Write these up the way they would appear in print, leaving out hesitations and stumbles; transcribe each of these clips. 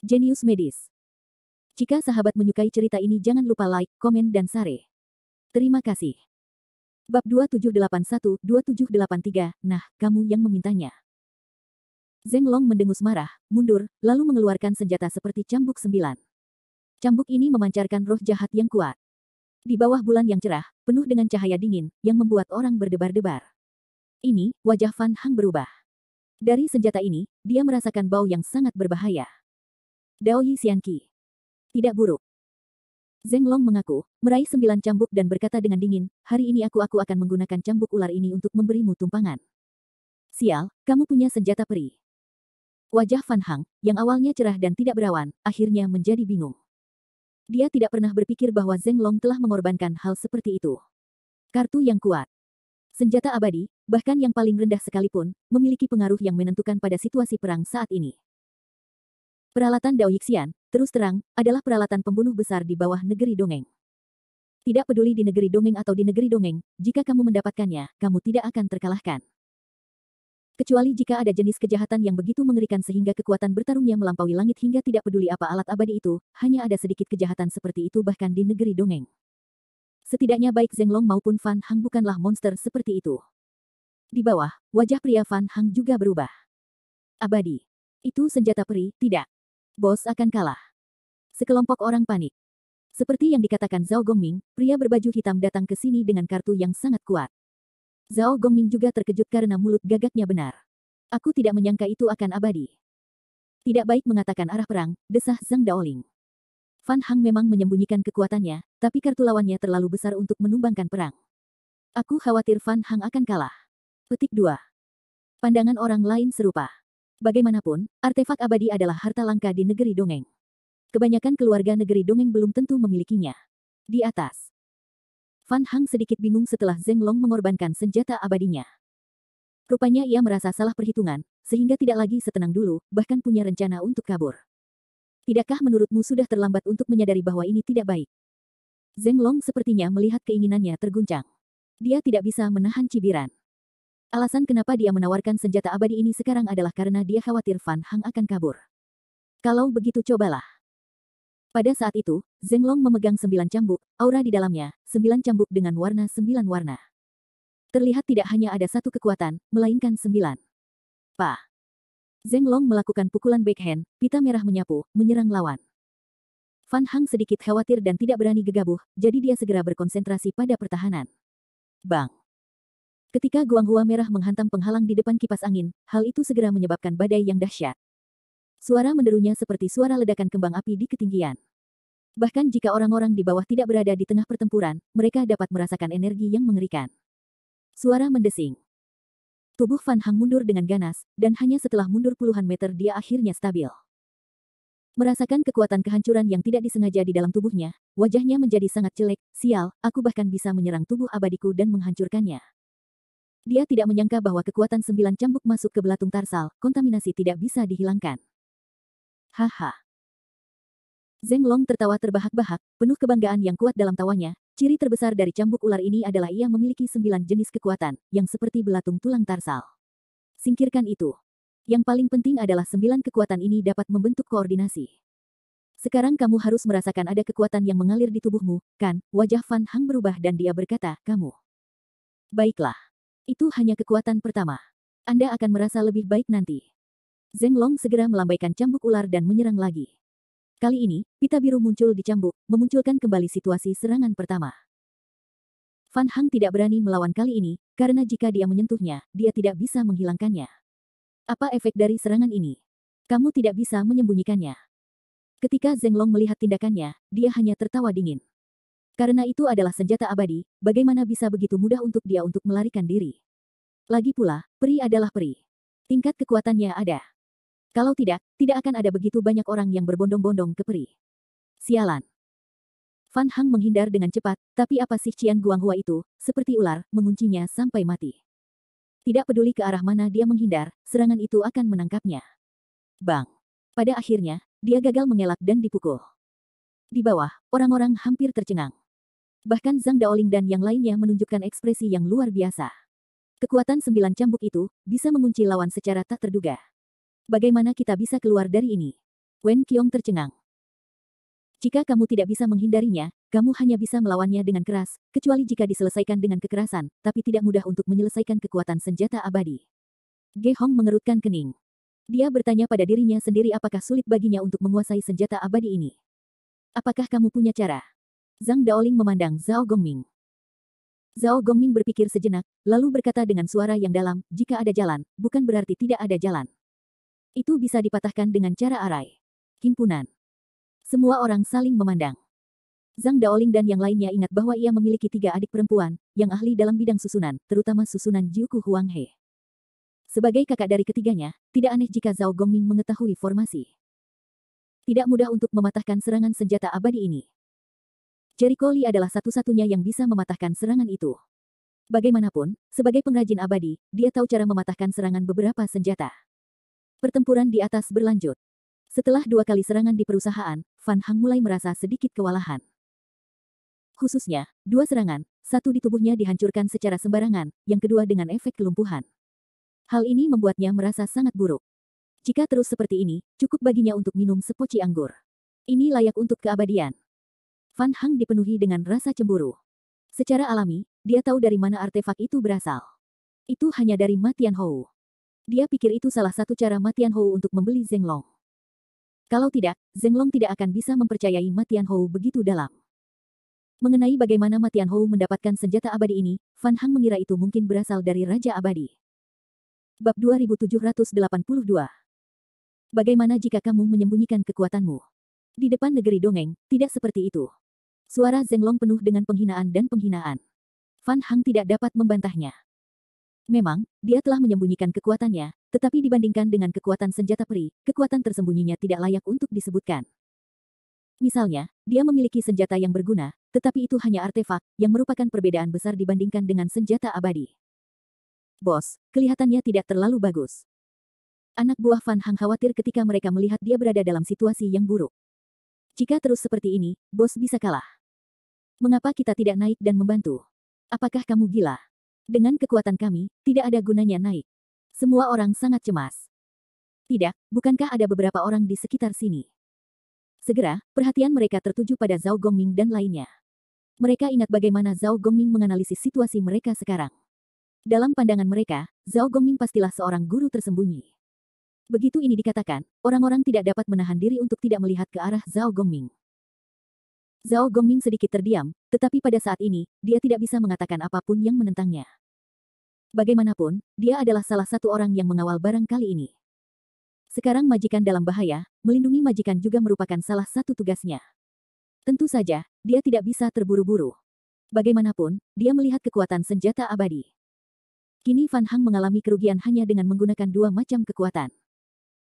Jenius medis. Jika sahabat menyukai cerita ini jangan lupa like, komen dan share. Terima kasih. Bab 2781-2783, nah, kamu yang memintanya. Zeng Long mendengus marah, mundur, lalu mengeluarkan senjata seperti cambuk 9. Cambuk ini memancarkan roh jahat yang kuat. Di bawah bulan yang cerah, penuh dengan cahaya dingin, yang membuat orang berdebar-debar. Ini, wajah Fan Hang berubah. Dari senjata ini, dia merasakan bau yang sangat berbahaya. Daoyi Xianqi. Tidak buruk. Zeng Long mengaku, meraih 9 cambuk dan berkata dengan dingin, hari ini aku akan menggunakan cambuk ular ini untuk memberimu tumpangan. Sial, kamu punya senjata peri. Wajah Fan Hang, yang awalnya cerah dan tidak berawan, akhirnya menjadi bingung. Dia tidak pernah berpikir bahwa Zeng Long telah mengorbankan hal seperti itu. Kartu yang kuat. Senjata abadi, bahkan yang paling rendah sekalipun, memiliki pengaruh yang menentukan pada situasi perang saat ini. Peralatan Dao Yixian, terus terang, adalah peralatan pembunuh besar di bawah negeri dongeng. Tidak peduli di negeri dongeng atau di negeri dongeng, jika kamu mendapatkannya, kamu tidak akan terkalahkan. Kecuali jika ada jenis kejahatan yang begitu mengerikan sehingga kekuatan bertarungnya melampaui langit hingga tidak peduli apa alat abadi itu, hanya ada sedikit kejahatan seperti itu bahkan di negeri dongeng. Setidaknya baik Zeng Long maupun Fan Hang bukanlah monster seperti itu. Di bawah, wajah pria Fan Hang juga berubah. Abadi. Itu senjata peri, tidak. Bos akan kalah. Sekelompok orang panik. Seperti yang dikatakan Zhao Gongming, pria berbaju hitam datang ke sini dengan kartu yang sangat kuat. Zhao Gongming juga terkejut karena mulut gagaknya benar. Aku tidak menyangka itu akan abadi. Tidak baik mengatakan arah perang, desah Zhang Daoling. Fan Hang memang menyembunyikan kekuatannya, tapi kartu lawannya terlalu besar untuk menumbangkan perang. Aku khawatir Fan Hang akan kalah. Petik 2. Pandangan orang lain serupa. Bagaimanapun, artefak abadi adalah harta langka di negeri dongeng. Kebanyakan keluarga negeri dongeng belum tentu memilikinya. Di atas. Fan Hang sedikit bingung setelah Zeng Long mengorbankan senjata abadinya. Rupanya ia merasa salah perhitungan, sehingga tidak lagi setenang dulu, bahkan punya rencana untuk kabur. Tidakkah menurutmu sudah terlambat untuk menyadari bahwa ini tidak baik? Zeng Long sepertinya melihat keinginannya terguncang. Dia tidak bisa menahan cibiran. Alasan kenapa dia menawarkan senjata abadi ini sekarang adalah karena dia khawatir Fan Hang akan kabur. Kalau begitu cobalah. Pada saat itu, Zeng Long memegang 9 cambuk, aura di dalamnya, 9 cambuk dengan warna 9 warna. Terlihat tidak hanya ada satu kekuatan, melainkan 9. Pa. Zeng Long melakukan pukulan backhand, pita merah menyapu, menyerang lawan. Fan Hang sedikit khawatir dan tidak berani gegabah, jadi dia segera berkonsentrasi pada pertahanan. Bang. Ketika Guanghua merah menghantam penghalang di depan kipas angin, hal itu segera menyebabkan badai yang dahsyat. Suara menderunya seperti suara ledakan kembang api di ketinggian. Bahkan jika orang-orang di bawah tidak berada di tengah pertempuran, mereka dapat merasakan energi yang mengerikan. Suara mendesing. Tubuh Fan Hang mundur dengan ganas, dan hanya setelah mundur puluhan meter dia akhirnya stabil. Merasakan kekuatan kehancuran yang tidak disengaja di dalam tubuhnya, wajahnya menjadi sangat jelek, sial, aku bahkan bisa menyerang tubuh abadiku dan menghancurkannya. Dia tidak menyangka bahwa kekuatan 9 cambuk masuk ke belatung tarsal, kontaminasi tidak bisa dihilangkan. Haha. Zeng Long tertawa terbahak-bahak, penuh kebanggaan yang kuat dalam tawanya. Ciri terbesar dari cambuk ular ini adalah ia memiliki 9 jenis kekuatan, yang seperti belatung tulang tarsal. Singkirkan itu. Yang paling penting adalah 9 kekuatan ini dapat membentuk koordinasi. Sekarang kamu harus merasakan ada kekuatan yang mengalir di tubuhmu, kan? Wajah Fan Hang berubah dan dia berkata, kamu. Baiklah. Itu hanya kekuatan pertama. Anda akan merasa lebih baik nanti. Zeng Long segera melambaikan cambuk ular dan menyerang lagi. Kali ini, pita biru muncul di cambuk, memunculkan kembali situasi serangan pertama. Fan Hang tidak berani melawan kali ini, karena jika dia menyentuhnya, dia tidak bisa menghilangkannya. Apa efek dari serangan ini? Kamu tidak bisa menyembunyikannya. Ketika Zeng Long melihat tindakannya, dia hanya tertawa dingin. Karena itu adalah senjata abadi, bagaimana bisa begitu mudah untuk dia untuk melarikan diri? Lagi pula, peri adalah peri. Tingkat kekuatannya ada. Kalau tidak, tidak akan ada begitu banyak orang yang berbondong-bondong ke peri. Sialan. Fan Hang menghindar dengan cepat, tapi apa sih Qian Guanghua itu, seperti ular, menguncinya sampai mati. Tidak peduli ke arah mana dia menghindar, serangan itu akan menangkapnya. Bang. Pada akhirnya, dia gagal mengelak dan dipukul. Di bawah, orang-orang hampir tercengang. Bahkan Zhang Daoling dan yang lainnya menunjukkan ekspresi yang luar biasa. Kekuatan 9 cambuk itu, bisa mengunci lawan secara tak terduga. Bagaimana kita bisa keluar dari ini? Wen Qiong tercengang. Jika kamu tidak bisa menghindarinya, kamu hanya bisa melawannya dengan keras, kecuali jika diselesaikan dengan kekerasan, tapi tidak mudah untuk menyelesaikan kekuatan senjata abadi. Ge Hong mengerutkan kening. Dia bertanya pada dirinya sendiri apakah sulit baginya untuk menguasai senjata abadi ini. Apakah kamu punya cara? Zhang Daoling memandang Zhao Gongming. Zhao Gongming berpikir sejenak, lalu berkata dengan suara yang dalam, jika ada jalan, bukan berarti tidak ada jalan. Itu bisa dipatahkan dengan cara arai. Himpunan. Semua orang saling memandang. Zhang Daoling dan yang lainnya ingat bahwa ia memiliki 3 adik perempuan, yang ahli dalam bidang susunan, terutama susunan Jiuku Huang He. Sebagai kakak dari ketiganya, tidak aneh jika Zhao Gongming mengetahui formasi. Tidak mudah untuk mematahkan serangan senjata abadi ini. Jericho Lee adalah satu-satunya yang bisa mematahkan serangan itu. Bagaimanapun, sebagai pengrajin abadi, dia tahu cara mematahkan serangan beberapa senjata. Pertempuran di atas berlanjut. Setelah 2 kali serangan di perusahaan, Fan Hang mulai merasa sedikit kewalahan. Khususnya, 2 serangan, satu di tubuhnya dihancurkan secara sembarangan, yang kedua dengan efek kelumpuhan. Hal ini membuatnya merasa sangat buruk. Jika terus seperti ini, cukup baginya untuk minum sepoci anggur. Ini layak untuk keabadian. Fan Hang dipenuhi dengan rasa cemburu. Secara alami, dia tahu dari mana artefak itu berasal. Itu hanya dari Ma Tianhou. Dia pikir itu salah satu cara Ma Tianhou untuk membeli Zheng Long. Kalau tidak, Zheng Long tidak akan bisa mempercayai Ma Tianhou begitu dalam. Mengenai bagaimana Ma Tianhou mendapatkan senjata abadi ini, Fan Hang mengira itu mungkin berasal dari Raja Abadi. Bab 2782. Bagaimana jika kamu menyembunyikan kekuatanmu? Di depan negeri dongeng, tidak seperti itu. Suara Zheng Long penuh dengan penghinaan dan penghinaan. Fan Hang tidak dapat membantahnya. Memang, dia telah menyembunyikan kekuatannya, tetapi dibandingkan dengan kekuatan senjata peri, kekuatan tersembunyinya tidak layak untuk disebutkan. Misalnya, dia memiliki senjata yang berguna, tetapi itu hanya artefak, yang merupakan perbedaan besar dibandingkan dengan senjata abadi. Bos, kelihatannya tidak terlalu bagus. Anak buah Fan Hang khawatir ketika mereka melihat dia berada dalam situasi yang buruk. Jika terus seperti ini, bos bisa kalah. Mengapa kita tidak naik dan membantu? Apakah kamu gila? Dengan kekuatan kami, tidak ada gunanya naik. Semua orang sangat cemas. Tidak, bukankah ada beberapa orang di sekitar sini? Segera, perhatian mereka tertuju pada Zhao Gongming dan lainnya. Mereka ingat bagaimana Zhao Gongming menganalisis situasi mereka sekarang. Dalam pandangan mereka, Zhao Gongming pastilah seorang guru tersembunyi. Begitu ini dikatakan, orang-orang tidak dapat menahan diri untuk tidak melihat ke arah Zhao Gongming. Zhao Gongming sedikit terdiam, tetapi pada saat ini, dia tidak bisa mengatakan apapun yang menentangnya. Bagaimanapun, dia adalah salah satu orang yang mengawal barang kali ini. Sekarang majikan dalam bahaya, melindungi majikan juga merupakan salah satu tugasnya. Tentu saja, dia tidak bisa terburu-buru. Bagaimanapun, dia melihat kekuatan senjata abadi. Kini Fan Hang mengalami kerugian hanya dengan menggunakan 2 macam kekuatan.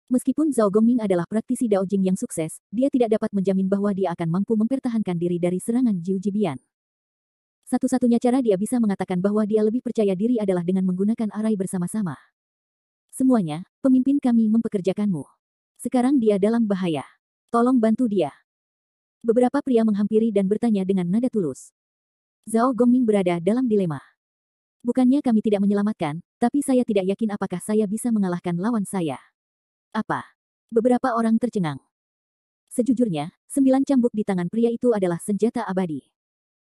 Meskipun Zhao Gongming adalah praktisi Daojing yang sukses, dia tidak dapat menjamin bahwa dia akan mampu mempertahankan diri dari serangan Jiu Jibian. Satu-satunya cara dia bisa mengatakan bahwa dia lebih percaya diri adalah dengan menggunakan arai bersama-sama. Semuanya, pemimpin kami mempekerjakanmu. Sekarang dia dalam bahaya. Tolong bantu dia. Beberapa pria menghampiri dan bertanya dengan nada tulus. Zhao Gongming berada dalam dilema. Bukannya kami tidak menyelamatkan, tapi saya tidak yakin apakah saya bisa mengalahkan lawan saya. Apa? Beberapa orang tercengang. Sejujurnya, 9 cambuk di tangan pria itu adalah senjata abadi.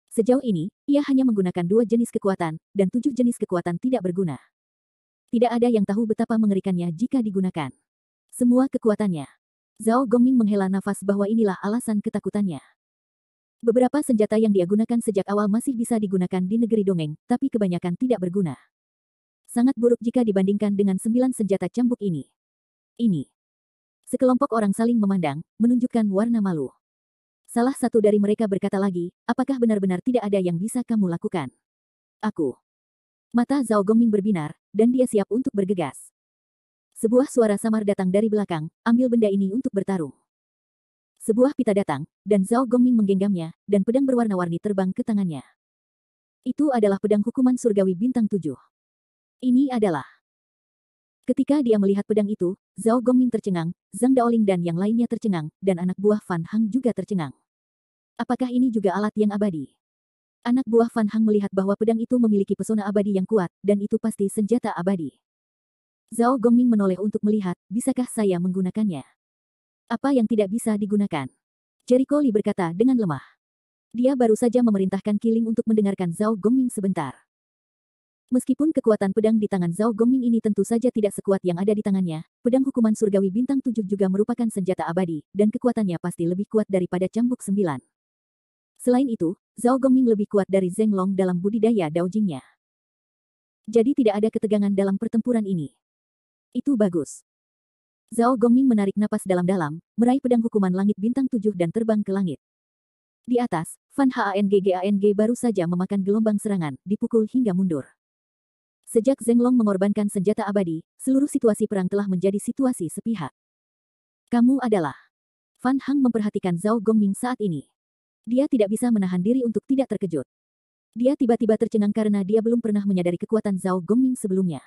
Sejauh ini, ia hanya menggunakan 2 jenis kekuatan, dan 7 jenis kekuatan tidak berguna. Tidak ada yang tahu betapa mengerikannya jika digunakan. Semua kekuatannya. Zhao Gongming menghela nafas bahwa inilah alasan ketakutannya. Beberapa senjata yang dia gunakan sejak awal masih bisa digunakan di negeri dongeng, tapi kebanyakan tidak berguna. Sangat buruk jika dibandingkan dengan 9 senjata cambuk ini. Ini. Sekelompok orang saling memandang, menunjukkan warna malu. Salah satu dari mereka berkata lagi, apakah benar-benar tidak ada yang bisa kamu lakukan? Aku. Mata Zhao Gongming berbinar, dan dia siap untuk bergegas. Sebuah suara samar datang dari belakang, ambil benda ini untuk bertarung. Sebuah pita datang, dan Zhao Gongming menggenggamnya, dan pedang berwarna-warni terbang ke tangannya. Itu adalah pedang hukuman surgawi bintang 7. Ini adalah. Ketika dia melihat pedang itu, Zhao Gongming tercengang, Zhang Daoling dan yang lainnya tercengang, dan anak buah Fan Hang juga tercengang. Apakah ini juga alat yang abadi? Anak buah Fan Hang melihat bahwa pedang itu memiliki pesona abadi yang kuat, dan itu pasti senjata abadi. Zhao Gongming menoleh untuk melihat, bisakah saya menggunakannya? Apa yang tidak bisa digunakan? Jericho Lee berkata dengan lemah. Dia baru saja memerintahkan Kiling untuk mendengarkan Zhao Gongming sebentar. Meskipun kekuatan pedang di tangan Zhao Gongming ini tentu saja tidak sekuat yang ada di tangannya, pedang hukuman surgawi bintang 7 juga merupakan senjata abadi, dan kekuatannya pasti lebih kuat daripada cambuk 9. Selain itu, Zhao Gongming lebih kuat dari Zheng Long dalam budidaya daojingnya. Jadi tidak ada ketegangan dalam pertempuran ini. Itu bagus. Zhao Gongming menarik napas dalam-dalam, meraih pedang hukuman langit bintang 7 dan terbang ke langit. Di atas, Fan Hang baru saja memakan gelombang serangan, dipukul hingga mundur. Sejak Zheng Long mengorbankan senjata abadi, seluruh situasi perang telah menjadi situasi sepihak. Kamu adalah... Fan Hang memperhatikan Zhao Gongming saat ini. Dia tidak bisa menahan diri untuk tidak terkejut. Dia tiba-tiba tercengang karena dia belum pernah menyadari kekuatan Zhao Gongming sebelumnya.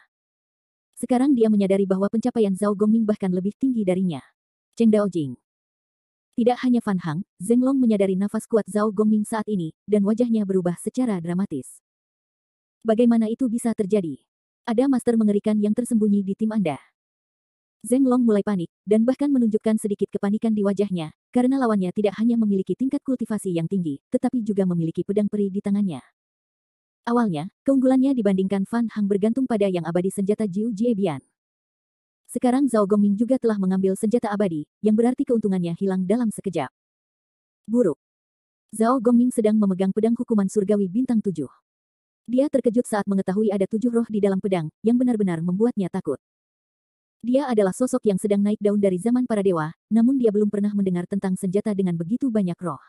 Sekarang dia menyadari bahwa pencapaian Zhao Gongming bahkan lebih tinggi darinya. Cheng Daojing. Tidak hanya Fan Hang, Zheng Long menyadari nafas kuat Zhao Gongming saat ini, dan wajahnya berubah secara dramatis. Bagaimana itu bisa terjadi? Ada master mengerikan yang tersembunyi di tim Anda. Zheng Long mulai panik, dan bahkan menunjukkan sedikit kepanikan di wajahnya, karena lawannya tidak hanya memiliki tingkat kultivasi yang tinggi, tetapi juga memiliki pedang peri di tangannya. Awalnya, keunggulannya dibandingkan Fan Hang bergantung pada yang abadi senjata Jiu Jiebian. Sekarang Zhao Gongming juga telah mengambil senjata abadi, yang berarti keuntungannya hilang dalam sekejap. Buruk. Zhao Gongming sedang memegang pedang hukuman surgawi bintang 7. Dia terkejut saat mengetahui ada 7 roh di dalam pedang, yang benar-benar membuatnya takut. Dia adalah sosok yang sedang naik daun dari zaman para dewa, namun dia belum pernah mendengar tentang senjata dengan begitu banyak roh.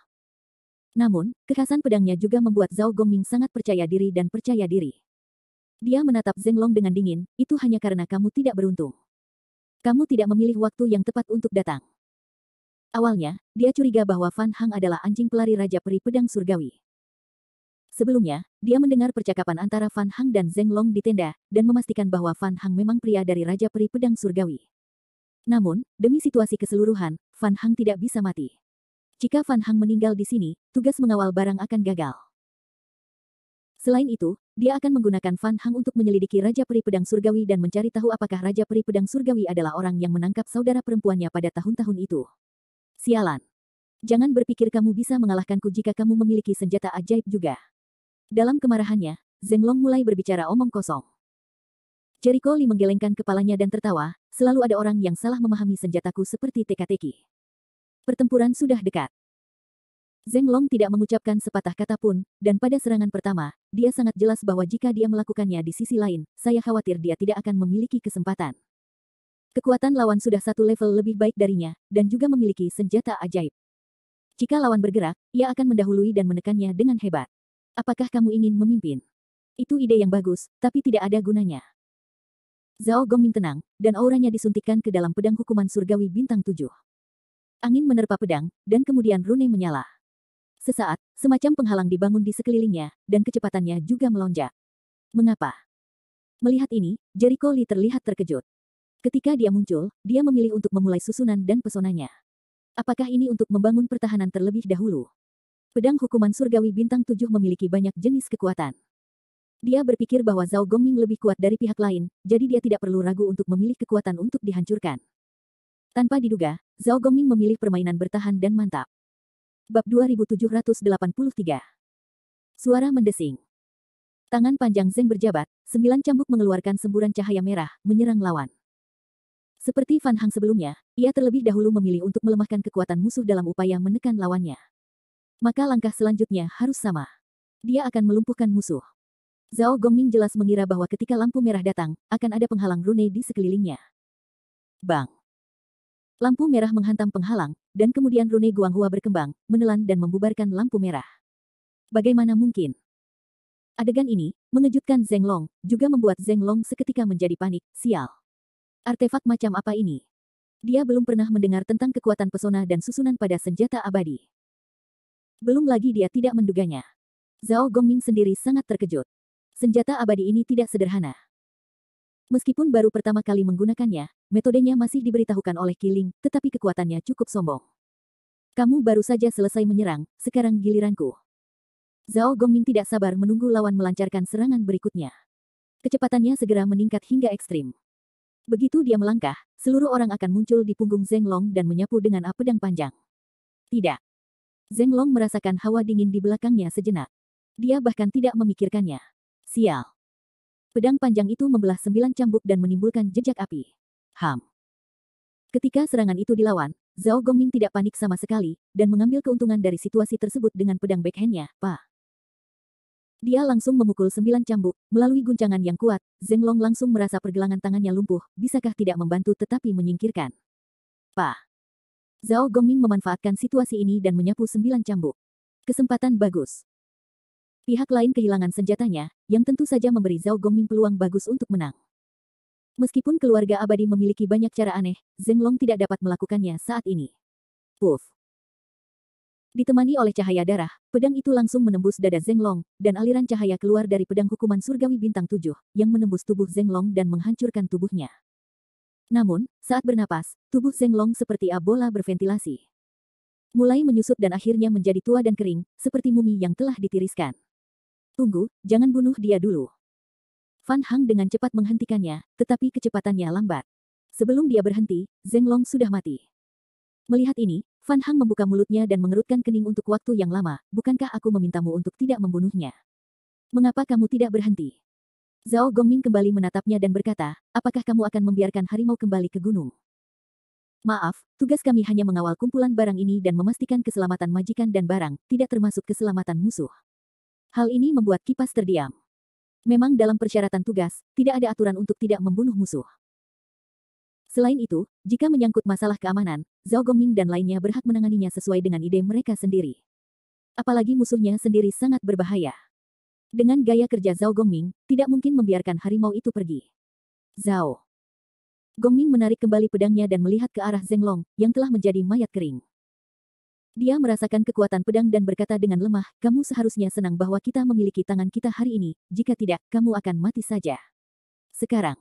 Namun, kekhasan pedangnya juga membuat Zhao Gongming sangat percaya diri dan percaya diri. Dia menatap Zheng Long dengan dingin, itu hanya karena kamu tidak beruntung. Kamu tidak memilih waktu yang tepat untuk datang. Awalnya, dia curiga bahwa Fan Hang adalah anjing pelari Raja Peri Pedang Surgawi. Sebelumnya, dia mendengar percakapan antara Fan Hang dan Zheng Long di tenda, dan memastikan bahwa Fan Hang memang pria dari Raja Peri Pedang Surgawi. Namun, demi situasi keseluruhan, Fan Hang tidak bisa mati. Jika Fan Hang meninggal di sini, tugas mengawal barang akan gagal. Selain itu, dia akan menggunakan Fan Hang untuk menyelidiki Raja Peri Pedang Surgawi dan mencari tahu apakah Raja Peri Pedang Surgawi adalah orang yang menangkap saudara perempuannya pada tahun-tahun itu. Sialan. Jangan berpikir kamu bisa mengalahkanku jika kamu memiliki senjata ajaib juga. Dalam kemarahannya, Zheng Long mulai berbicara omong kosong. Jericho Lee menggelengkan kepalanya dan tertawa, selalu ada orang yang salah memahami senjataku seperti teka-teki. Pertempuran sudah dekat. Zheng Long tidak mengucapkan sepatah kata pun, dan pada serangan pertama, dia sangat jelas bahwa jika dia melakukannya di sisi lain, saya khawatir dia tidak akan memiliki kesempatan. Kekuatan lawan sudah satu level lebih baik darinya, dan juga memiliki senjata ajaib. Jika lawan bergerak, ia akan mendahului dan menekannya dengan hebat. Apakah kamu ingin memimpin? Itu ide yang bagus, tapi tidak ada gunanya. Zhao Gongming tenang, dan auranya disuntikkan ke dalam pedang hukuman surgawi bintang 7. Angin menerpa pedang, dan kemudian rune menyala. Sesaat, semacam penghalang dibangun di sekelilingnya, dan kecepatannya juga melonjak. Mengapa? Melihat ini, Jericho Lee terlihat terkejut. Ketika dia muncul, dia memilih untuk memulai susunan dan pesonanya. Apakah ini untuk membangun pertahanan terlebih dahulu? Pedang hukuman surgawi bintang 7 memiliki banyak jenis kekuatan. Dia berpikir bahwa Zhao Gongming lebih kuat dari pihak lain, jadi dia tidak perlu ragu untuk memilih kekuatan untuk dihancurkan. Tanpa diduga, Zhao Gongming memilih permainan bertahan dan mantap. Bab 2783. Suara mendesing. Tangan panjang Zheng berjabat, 9 cambuk mengeluarkan semburan cahaya merah, menyerang lawan. Seperti Fan Hang sebelumnya, ia terlebih dahulu memilih untuk melemahkan kekuatan musuh dalam upaya menekan lawannya. Maka langkah selanjutnya harus sama. Dia akan melumpuhkan musuh. Zhao Gongming jelas mengira bahwa ketika lampu merah datang, akan ada penghalang rune di sekelilingnya. Bang! Lampu merah menghantam penghalang, dan kemudian rune Guanghua berkembang, menelan dan membubarkan lampu merah. Bagaimana mungkin? Adegan ini, mengejutkan Zheng Long, juga membuat Zheng Long seketika menjadi panik, sial. Artefak macam apa ini? Dia belum pernah mendengar tentang kekuatan pesona dan susunan pada senjata abadi. Belum lagi dia tidak menduganya. Zhao Gongming sendiri sangat terkejut. Senjata abadi ini tidak sederhana. Meskipun baru pertama kali menggunakannya, metodenya masih diberitahukan oleh Kiling, tetapi kekuatannya cukup sombong. Kamu baru saja selesai menyerang, sekarang giliranku. Zhao Gongming tidak sabar menunggu lawan melancarkan serangan berikutnya. Kecepatannya segera meningkat hingga ekstrim. Begitu dia melangkah, seluruh orang akan muncul di punggung Zeng Long dan menyapu dengan pedang panjang. Tidak. Zeng Long merasakan hawa dingin di belakangnya sejenak. Dia bahkan tidak memikirkannya. Sial. Pedang panjang itu membelah 9 cambuk dan menimbulkan jejak api. Ketika serangan itu dilawan, Zhao Gongming tidak panik sama sekali, dan mengambil keuntungan dari situasi tersebut dengan pedang backhand-nya, Dia langsung memukul 9 cambuk, melalui guncangan yang kuat, Zeng Long langsung merasa pergelangan tangannya lumpuh, bisakah tidak membantu tetapi menyingkirkan. Zhao Gongming memanfaatkan situasi ini dan menyapu 9 cambuk. Kesempatan bagus. Pihak lain kehilangan senjatanya, yang tentu saja memberi Zhao Gongming peluang bagus untuk menang. Meskipun keluarga abadi memiliki banyak cara aneh, Zeng Long tidak dapat melakukannya saat ini. Puff. Ditemani oleh cahaya darah, pedang itu langsung menembus dada Zeng Long, dan aliran cahaya keluar dari pedang hukuman surgawi bintang 7, yang menembus tubuh Zeng Long dan menghancurkan tubuhnya. Namun, saat bernapas, tubuh Zeng Long seperti bola berventilasi. Mulai menyusut dan akhirnya menjadi tua dan kering, seperti mumi yang telah ditiriskan. Tunggu, jangan bunuh dia dulu. Fan Hang dengan cepat menghentikannya, tetapi kecepatannya lambat. Sebelum dia berhenti, Zeng Long sudah mati. Melihat ini, Fan Hang membuka mulutnya dan mengerutkan kening untuk waktu yang lama. Bukankah aku memintamu untuk tidak membunuhnya? Mengapa kamu tidak berhenti? Zhao Gongming kembali menatapnya dan berkata, apakah kamu akan membiarkan harimau kembali ke gunung? Maaf, tugas kami hanya mengawal kumpulan barang ini dan memastikan keselamatan majikan dan barang, tidak termasuk keselamatan musuh. Hal ini membuat Kipas terdiam. Memang dalam persyaratan tugas, tidak ada aturan untuk tidak membunuh musuh. Selain itu, jika menyangkut masalah keamanan, Zhao Gongming dan lainnya berhak menanganinya sesuai dengan ide mereka sendiri. Apalagi musuhnya sendiri sangat berbahaya. Dengan gaya kerja Zhao Gongming, tidak mungkin membiarkan harimau itu pergi. Zhao Gongming menarik kembali pedangnya dan melihat ke arah Zeng Long, yang telah menjadi mayat kering. Dia merasakan kekuatan pedang dan berkata dengan lemah, kamu seharusnya senang bahwa kita memiliki tangan kita hari ini, jika tidak, kamu akan mati saja. Sekarang.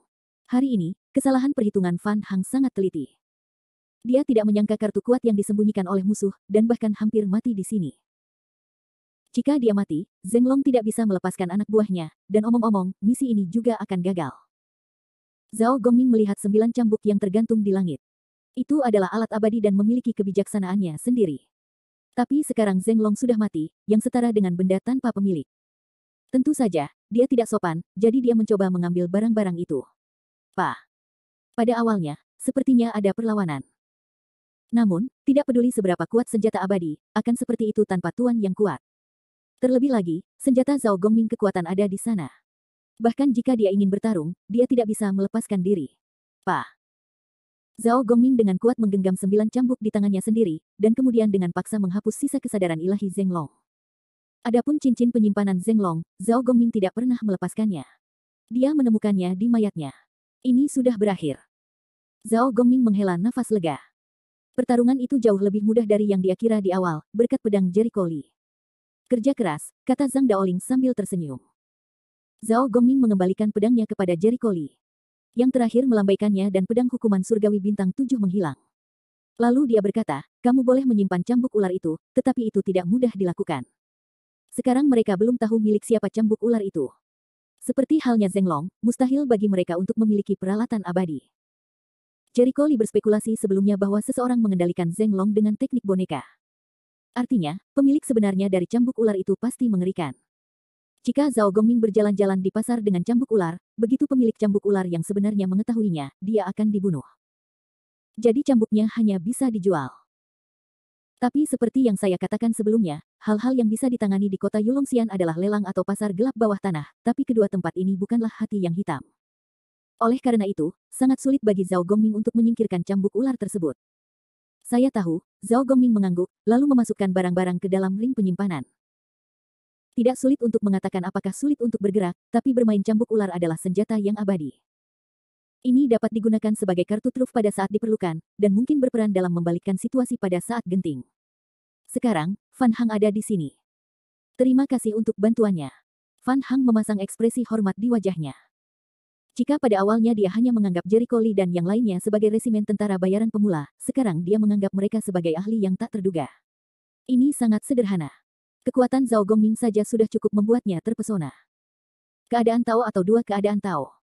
Hari ini, kesalahan perhitungan Fan Hang sangat teliti. Dia tidak menyangka kartu kuat yang disembunyikan oleh musuh, dan bahkan hampir mati di sini. Jika dia mati, Zeng Long tidak bisa melepaskan anak buahnya, dan omong-omong, misi ini juga akan gagal. Zhao Gongming melihat 9 cambuk yang tergantung di langit. Itu adalah alat abadi dan memiliki kebijaksanaannya sendiri. Tapi sekarang Zeng Long sudah mati, yang setara dengan benda tanpa pemilik. Tentu saja, dia tidak sopan, jadi dia mencoba mengambil barang-barang itu. Pada awalnya, sepertinya ada perlawanan. Namun, tidak peduli seberapa kuat senjata abadi, akan seperti itu tanpa tuan yang kuat. Terlebih lagi, senjata Zhao Gongming kekuatan ada di sana. Bahkan jika dia ingin bertarung, dia tidak bisa melepaskan diri. Zhao Gongming dengan kuat menggenggam 9 cambuk di tangannya sendiri, dan kemudian dengan paksa menghapus sisa kesadaran ilahi Zeng Long. Adapun cincin penyimpanan Zeng Long, Zhao Gongming tidak pernah melepaskannya. Dia menemukannya di mayatnya. Ini sudah berakhir. Zhao Gongming menghela nafas lega. Pertarungan itu jauh lebih mudah dari yang dia kira di awal, berkat pedang Jericho Li. Kerja keras, kata Zhang Daoling sambil tersenyum. Zhao Gongming mengembalikan pedangnya kepada Jericho Li. Yang terakhir melambaikannya dan pedang hukuman surgawi bintang 7 menghilang. Lalu dia berkata, kamu boleh menyimpan cambuk ular itu, tetapi itu tidak mudah dilakukan. Sekarang mereka belum tahu milik siapa cambuk ular itu. Seperti halnya Zeng Long, mustahil bagi mereka untuk memiliki peralatan abadi. Jericho Li berspekulasi sebelumnya bahwa seseorang mengendalikan Zeng Long dengan teknik boneka. Artinya, pemilik sebenarnya dari cambuk ular itu pasti mengerikan. Jika Zhao Gongming berjalan-jalan di pasar dengan cambuk ular, begitu pemilik cambuk ular yang sebenarnya mengetahuinya, dia akan dibunuh. Jadi cambuknya hanya bisa dijual. Tapi seperti yang saya katakan sebelumnya, hal-hal yang bisa ditangani di kota Yulongxian adalah lelang atau pasar gelap bawah tanah, tapi kedua tempat ini bukanlah hati yang hitam. Oleh karena itu, sangat sulit bagi Zhao Gongming untuk menyingkirkan cambuk ular tersebut. Saya tahu, Zhao Gongming mengangguk, lalu memasukkan barang-barang ke dalam ring penyimpanan. Tidak sulit untuk mengatakan apakah sulit untuk bergerak, tapi bermain cambuk ular adalah senjata yang abadi. Ini dapat digunakan sebagai kartu truf pada saat diperlukan, dan mungkin berperan dalam membalikkan situasi pada saat genting. Sekarang, Fan Hang ada di sini. Terima kasih untuk bantuannya. Fan Hang memasang ekspresi hormat di wajahnya. Jika pada awalnya dia hanya menganggap Jericho Li dan yang lainnya sebagai resimen tentara bayaran pemula, sekarang dia menganggap mereka sebagai ahli yang tak terduga. Ini sangat sederhana. Kekuatan Zhao Gongming saja sudah cukup membuatnya terpesona. Keadaan Tao atau dua keadaan Tao.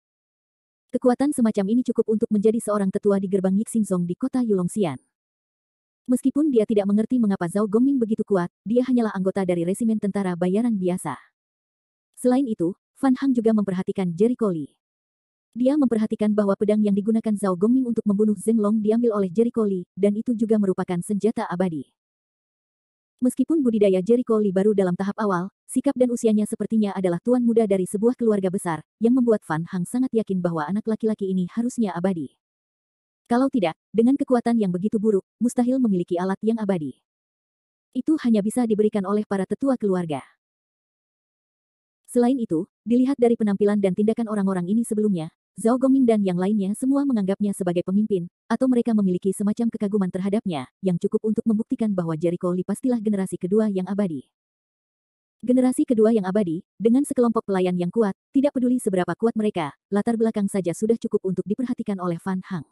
Kekuatan semacam ini cukup untuk menjadi seorang tetua di gerbang Yixingzong di kota Yulongxian. Meskipun dia tidak mengerti mengapa Zhao Gongming begitu kuat, dia hanyalah anggota dari resimen tentara bayaran biasa. Selain itu, Fan Hang juga memperhatikan Jericho Li. Dia memperhatikan bahwa pedang yang digunakan Zhao Gongming untuk membunuh Zheng Long diambil oleh Jericho Li, dan itu juga merupakan senjata abadi. Meskipun budidaya Jericho Li baru dalam tahap awal, sikap dan usianya sepertinya adalah tuan muda dari sebuah keluarga besar, yang membuat Fan Hang sangat yakin bahwa anak laki-laki ini harusnya abadi. Kalau tidak, dengan kekuatan yang begitu buruk, mustahil memiliki alat yang abadi. Itu hanya bisa diberikan oleh para tetua keluarga. Selain itu, dilihat dari penampilan dan tindakan orang-orang ini sebelumnya, Zhao Gongming dan yang lainnya semua menganggapnya sebagai pemimpin, atau mereka memiliki semacam kekaguman terhadapnya, yang cukup untuk membuktikan bahwa Jericho Li pastilah generasi kedua yang abadi. Generasi kedua yang abadi, dengan sekelompok pelayan yang kuat, tidak peduli seberapa kuat mereka, latar belakang saja sudah cukup untuk diperhatikan oleh Fan Hang.